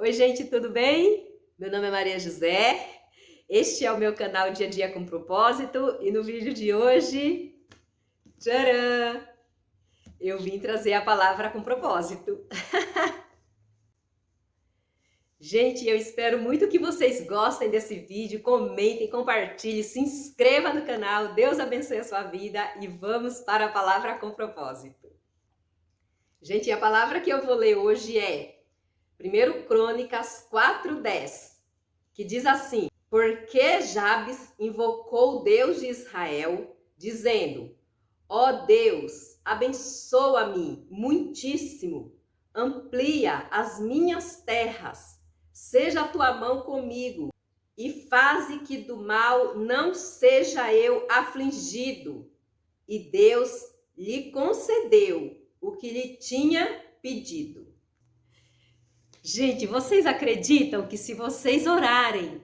Oi, gente, tudo bem? Meu nome é Maria José, este é o meu canal Dia a Dia com Propósito e no vídeo de hoje, tcharam! Eu vim trazer a palavra com propósito. Gente, eu espero muito que vocês gostem desse vídeo, comentem, compartilhem, se inscreva no canal, Deus abençoe a sua vida e vamos para a palavra com propósito. Gente, a palavra que eu vou ler hoje é 1 Crônicas 4:10, que diz assim: Porque Jabes invocou o Deus de Israel, dizendo: Ó Deus, abençoa-me muitíssimo, amplia as minhas terras, seja a tua mão comigo, e faze que do mal não seja eu afligido. E Deus lhe concedeu o que lhe tinha pedido. Gente, vocês acreditam que se vocês orarem,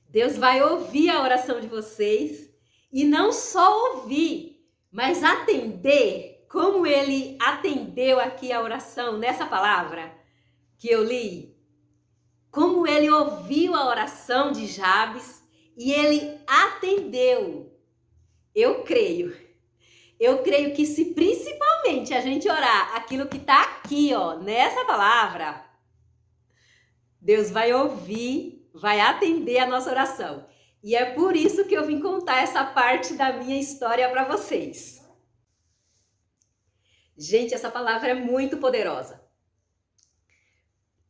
Deus vai ouvir a oração de vocês e não só ouvir, mas atender, como ele atendeu aqui a oração nessa palavra que eu li? Como ele ouviu a oração de Jabes e ele atendeu. Eu creio que se principalmente a gente orar aquilo que está aqui, ó, nessa palavra, Deus vai ouvir, vai atender a nossa oração. E é por isso que eu vim contar essa parte da minha história para vocês. Gente, essa palavra é muito poderosa.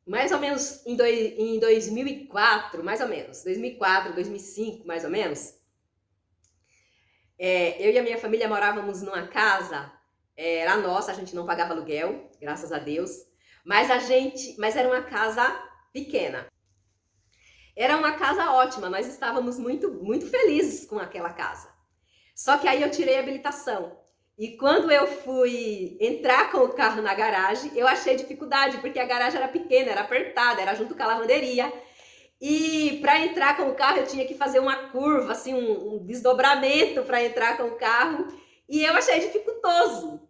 Mais ou menos em 2004, mais ou menos, 2004, 2005, mais ou menos, eu e a minha família morávamos numa casa, era nossa, a gente não pagava aluguel, graças a Deus, mas era uma casa pequena. Era uma casa ótima, nós estávamos muito felizes com aquela casa. Só que aí eu tirei a habilitação. E quando eu fui entrar com o carro na garagem, eu achei dificuldade, porque a garagem era pequena, era apertada, era junto com a lavanderia. E para entrar com o carro eu tinha que fazer uma curva, assim, um desdobramento para entrar com o carro. E eu achei dificultoso.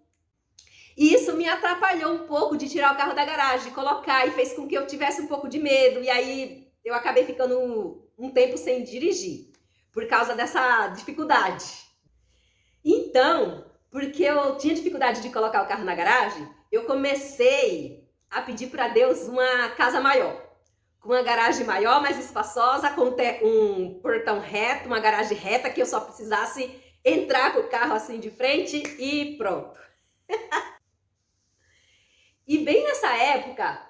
E isso me atrapalhou um pouco de tirar o carro da garagem, colocar, e fez com que eu tivesse um pouco de medo. E aí eu acabei ficando um tempo sem dirigir, por causa dessa dificuldade. Então, porque eu tinha dificuldade de colocar o carro na garagem, eu comecei a pedir para Deus uma casa maior, com uma garagem maior, mais espaçosa, com um portão reto, uma garagem reta, que eu só precisasse entrar com o carro assim de frente e pronto. E bem nessa época,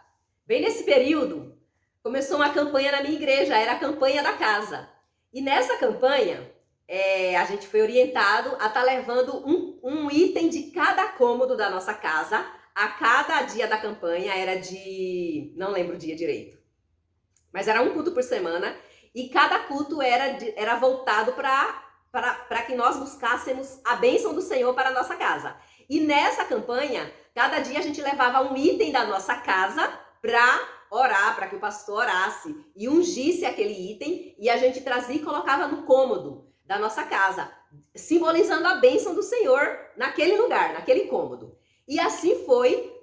bem nesse período, começou uma campanha na minha igreja, era a campanha da casa. E nessa campanha, a gente foi orientado a estar levando um item de cada cômodo da nossa casa a cada dia da campanha. Era não lembro o dia direito, mas era um culto por semana, e cada culto era voltado para que nós buscássemos a bênção do Senhor para a nossa casa. E nessa campanha, cada dia a gente levava um item da nossa casa para orar, para que o pastor orasse e ungisse aquele item, e a gente trazia e colocava no cômodo da nossa casa, simbolizando a bênção do Senhor naquele lugar, naquele cômodo. E assim foi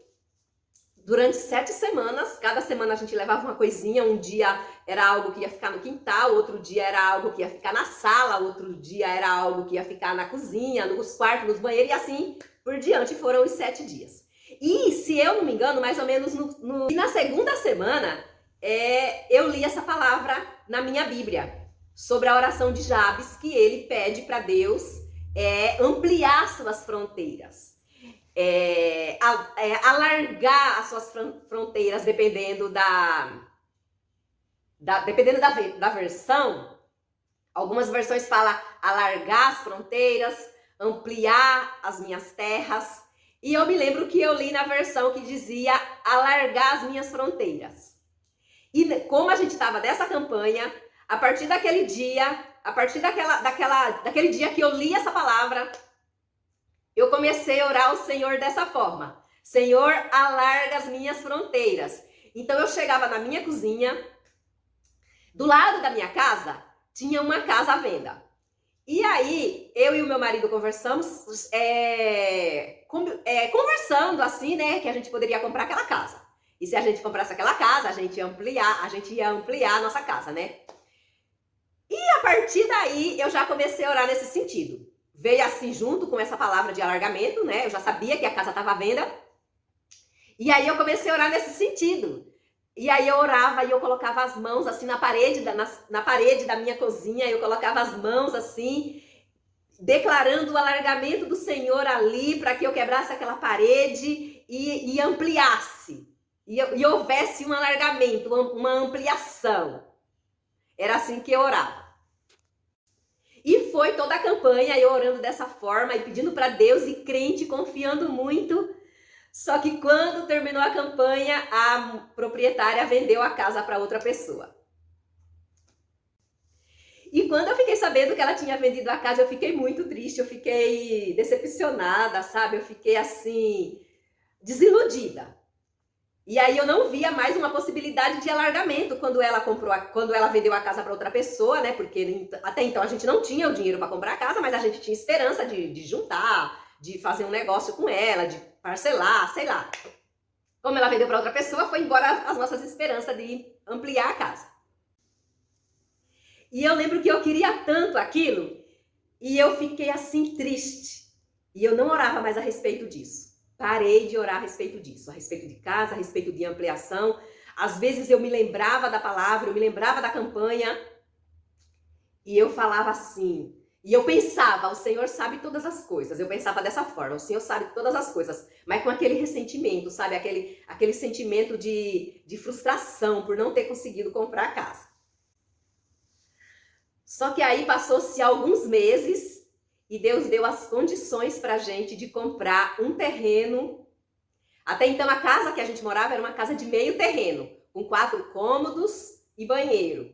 durante 7 semanas. Cada semana a gente levava uma coisinha. Um dia era algo que ia ficar no quintal, outro dia era algo que ia ficar na sala, outro dia era algo que ia ficar na cozinha, nos quartos, nos banheiros, e assim por diante. Foram os 7 dias. E, se eu não me engano, mais ou menos na segunda semana, eu li essa palavra na minha Bíblia, sobre a oração de Jabes, que ele pede para Deus ampliar suas fronteiras, alargar as suas fronteiras, dependendo dependendo da versão. Algumas versões falam alargar as fronteiras, ampliar as minhas terras. E eu me lembro que eu li na versão que dizia alargar as minhas fronteiras. E como a gente estava dessa campanha, a partir daquele dia, daquele dia que eu li essa palavra, eu comecei a orar ao Senhor dessa forma: Senhor, alarga as minhas fronteiras. Então eu chegava na minha cozinha, do lado da minha casa tinha uma casa à venda. E aí, eu e o meu marido conversamos, conversando assim, né, que a gente poderia comprar aquela casa. E se a gente comprasse aquela casa, a gente ia ampliar a nossa casa, né? E a partir daí, eu já comecei a orar nesse sentido. Veio assim junto com essa palavra de alargamento, né? Eu já sabia que a casa estava à venda. E aí eu comecei a orar nesse sentido. E aí eu orava e eu colocava as mãos assim na parede na parede da minha cozinha, eu colocava as mãos assim, declarando o alargamento do Senhor ali, para que eu quebrasse aquela parede e ampliasse. E houvesse um alargamento, uma ampliação. Era assim que eu orava. E foi toda a campanha eu orando dessa forma e pedindo para Deus e crente, confiando muito. Só que quando terminou a campanha, a proprietária vendeu a casa para outra pessoa. E quando eu fiquei sabendo que ela tinha vendido a casa, eu fiquei muito triste, eu fiquei decepcionada, sabe? Eu fiquei assim, desiludida. E aí eu não via mais uma possibilidade de alargamento quando ela vendeu a casa para outra pessoa, né? Porque até então a gente não tinha o dinheiro para comprar a casa, mas a gente tinha esperança de juntar, de fazer um negócio com ela, de parcelar, sei lá. Como ela vendeu para outra pessoa, foi embora as nossas esperanças de ampliar a casa. E eu lembro que eu queria tanto aquilo, e eu fiquei assim triste. E eu não orava mais a respeito disso. Parei de orar a respeito disso, a respeito de casa, a respeito de ampliação. Às vezes eu me lembrava da palavra, eu me lembrava da campanha, e eu falava assim, e eu pensava, o Senhor sabe todas as coisas. Eu pensava dessa forma, o Senhor sabe todas as coisas, mas com aquele ressentimento, sabe? Aquele sentimento de frustração por não ter conseguido comprar a casa. Só que aí passou-se alguns meses e Deus deu as condições pra gente de comprar um terreno. Até então a casa que a gente morava era uma casa de meio terreno, com 4 cômodos e banheiro.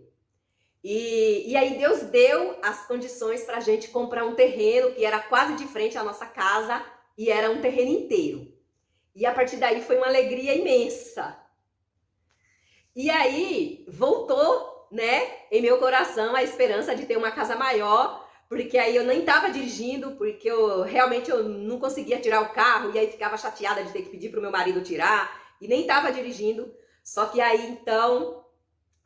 E aí Deus deu as condições pra gente comprar um terreno que era quase de frente à nossa casa e era um terreno inteiro. E a partir daí foi uma alegria imensa. E aí voltou, né, em meu coração a esperança de ter uma casa maior, porque aí eu nem estava dirigindo, porque eu não conseguia tirar o carro, e aí ficava chateada de ter que pedir para o meu marido tirar, e nem estava dirigindo. Só que aí então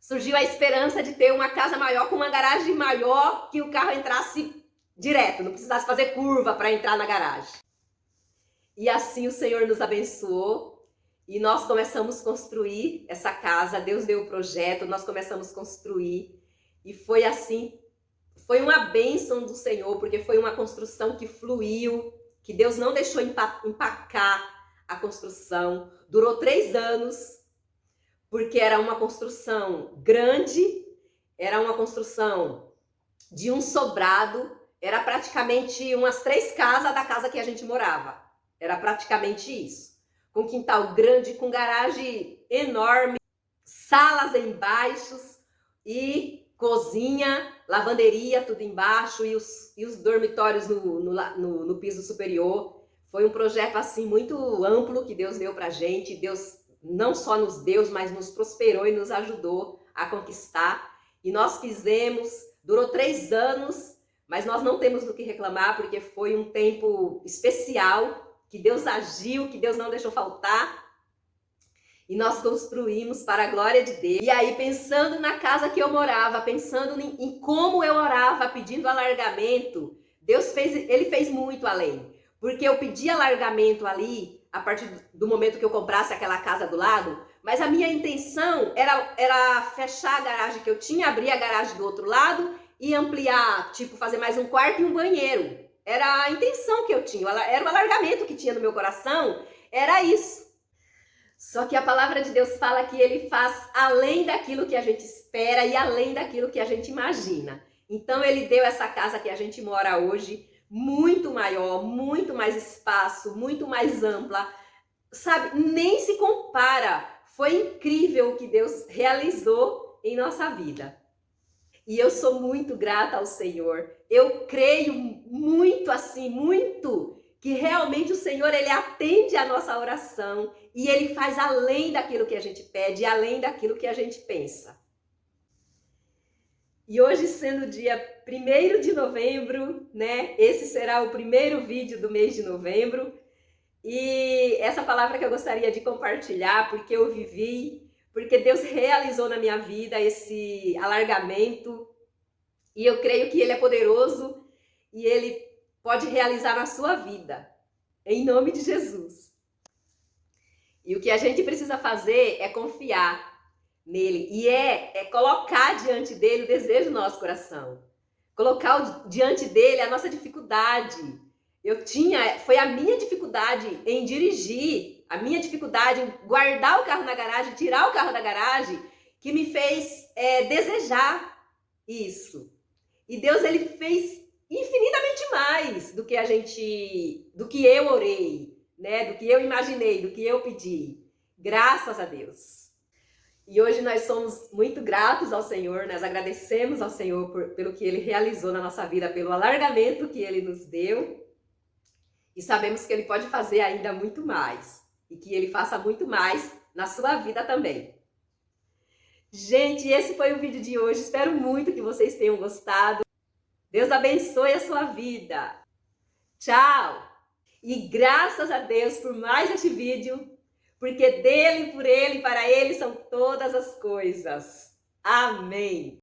surgiu a esperança de ter uma casa maior, com uma garagem maior, que o carro entrasse direto, não precisasse fazer curva para entrar na garagem. E assim o Senhor nos abençoou. E nós começamos a construir essa casa, Deus deu o projeto, nós começamos a construir. E foi assim, foi uma bênção do Senhor, porque foi uma construção que fluiu, que Deus não deixou empacar a construção. Durou 3 anos, porque era uma construção grande, era uma construção de um sobrado, era praticamente umas 3 casas da casa que a gente morava. Era praticamente isso. Com quintal grande, com garagem enorme, salas embaixo e cozinha, lavanderia, tudo embaixo e os dormitórios no piso superior. Foi um projeto assim muito amplo que Deus deu pra gente. Deus não só nos deu, mas nos prosperou e nos ajudou a conquistar. E nós fizemos, durou 3 anos, mas nós não temos do que reclamar, porque foi um tempo especial, que Deus agiu, que Deus não deixou faltar. E nós construímos para a glória de Deus. E aí, pensando na casa que eu morava, pensando em como eu orava, pedindo alargamento, Ele fez muito além. Porque eu pedi alargamento ali, a partir do momento que eu comprasse aquela casa do lado, mas a minha intenção era fechar a garagem que eu tinha, abrir a garagem do outro lado e ampliar, tipo, fazer mais um quarto e um banheiro. Era a intenção que eu tinha, era o alargamento que tinha no meu coração, era isso. Só que a palavra de Deus fala que Ele faz além daquilo que a gente espera e além daquilo que a gente imagina. Então Ele deu essa casa que a gente mora hoje, muito maior, muito mais espaço, muito mais ampla, sabe? Nem se compara. Foi incrível o que Deus realizou em nossa vida. E eu sou muito grata ao Senhor. Eu creio muito assim, muito, que realmente o Senhor, Ele atende a nossa oração e Ele faz além daquilo que a gente pede, além daquilo que a gente pensa. E hoje, sendo dia 1º de novembro, né? Esse será o primeiro vídeo do mês de novembro. E essa palavra que eu gostaria de compartilhar, porque eu vivi, porque Deus realizou na minha vida esse alargamento, e eu creio que Ele é poderoso e Ele pode realizar na sua vida, em nome de Jesus. E o que a gente precisa fazer é confiar nele, e é colocar diante dele o desejo do nosso coração, colocar diante dele a nossa dificuldade. Foi a minha dificuldade em dirigir, a minha dificuldade em guardar o carro na garagem, tirar o carro da garagem, que me fez desejar isso. E Deus, ele fez infinitamente mais do que eu orei, né? Do que eu imaginei, do que eu pedi. Graças a Deus. E hoje nós somos muito gratos ao Senhor, nós agradecemos ao Senhor pelo que Ele realizou na nossa vida, pelo alargamento que Ele nos deu. E sabemos que Ele pode fazer ainda muito mais. E que Ele faça muito mais na sua vida também. Gente, esse foi o vídeo de hoje. Espero muito que vocês tenham gostado. Deus abençoe a sua vida. Tchau! E graças a Deus por mais este vídeo, porque dele, por ele, para ele são todas as coisas. Amém!